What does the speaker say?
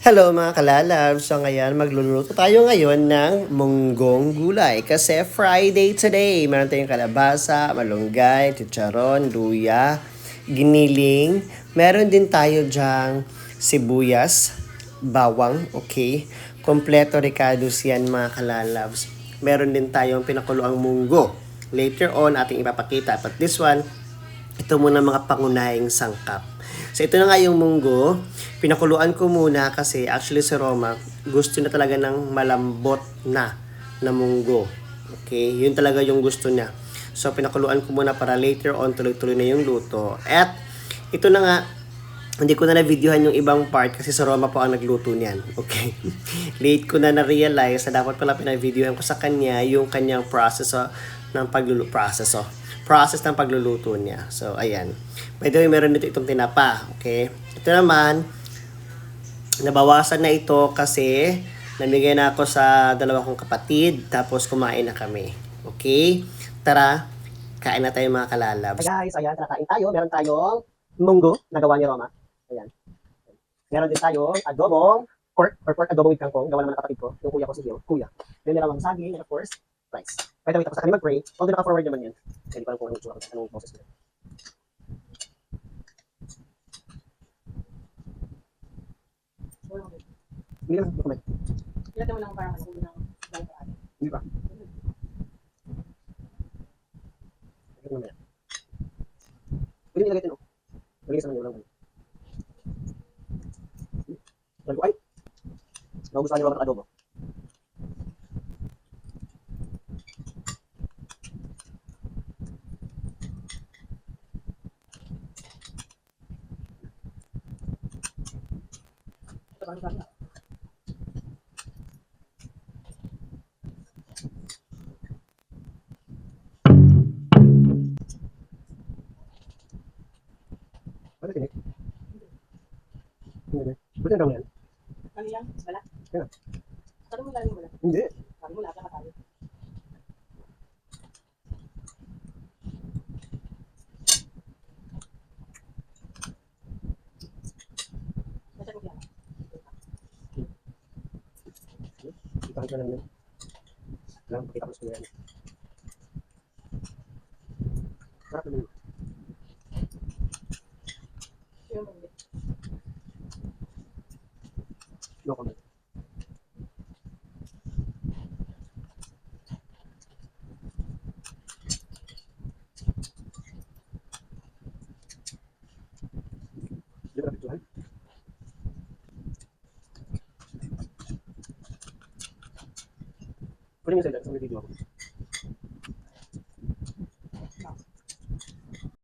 Hello mga kalalab! So ngayon, magluluto tayo ngayon ng munggong gulay. Kasi Friday today. Meron tayong kalabasa, malunggay, chicharon, luya, giniling. Meron din tayo dyang sibuyas, bawang, okay? Kompleto ricados yan mga kalalabs. Meron din tayong pinakuluang munggo. Later on, ating ipapakita. But this one, ito muna mga pangunahing sangkap. So ito na nga yung munggo. Pinakuluan ko muna kasi actually si Roma gusto na talaga ng malambot na munggo. Okay, yun talaga yung gusto niya. So pinakuluan ko muna para later on tuloy-tuloy na yung luto. At ito na nga, hindi ko na na-videohan yung ibang part kasi si Roma po ang nagluto niyan. Okay. Late ko na na-realize na dapat pala pinag-videohan ko sa kanya yung kanyang process ng pagluluto niya. So, ayan. By the way, meron dito itong tinapa. Okay. Ito naman, nabawasan na ito kasi namigay na ako sa dalawa kong kapatid. Tapos, kumain na kami. Okay. Tara, kain na tayo mga kalalabs. Hey guys, ayan, tara kain tayo. Meron tayong munggo na gawa ni Roma. Ayan. Meron din tayong adobong pork adobo with kangkong. Gawa naman ng kapatid ko. Yung kuya ko si Gil. Kuya. Then meron akong saging and of course, rice. By the way, tapos na kami mag-pray. Although naka-forward naman yan. Hindi ko alam kung anong process nila. Hindi naman document. Ilagay mo lang parang ano ng Hindi pa. Pwede nilagay ito, no? Lagay sa manyo lang. Sabi ko, ay! Nagugustuhan niyo ba ng adobo? ito parang parang. Ano tinik? Hindi. Pwede na daw yan? Ano yan? Balat? Yan. Sabi mo lang yung balat. Hindi. Sabi mo lahat na tayo. Basta mo yan. Ipakit ko lang yun. Lang, pakita ko sa yan. Sarap naman yun. Yung hindi. No comment. Hindi ko napituhan. Pwede nyo sa ilan, sa may video ako.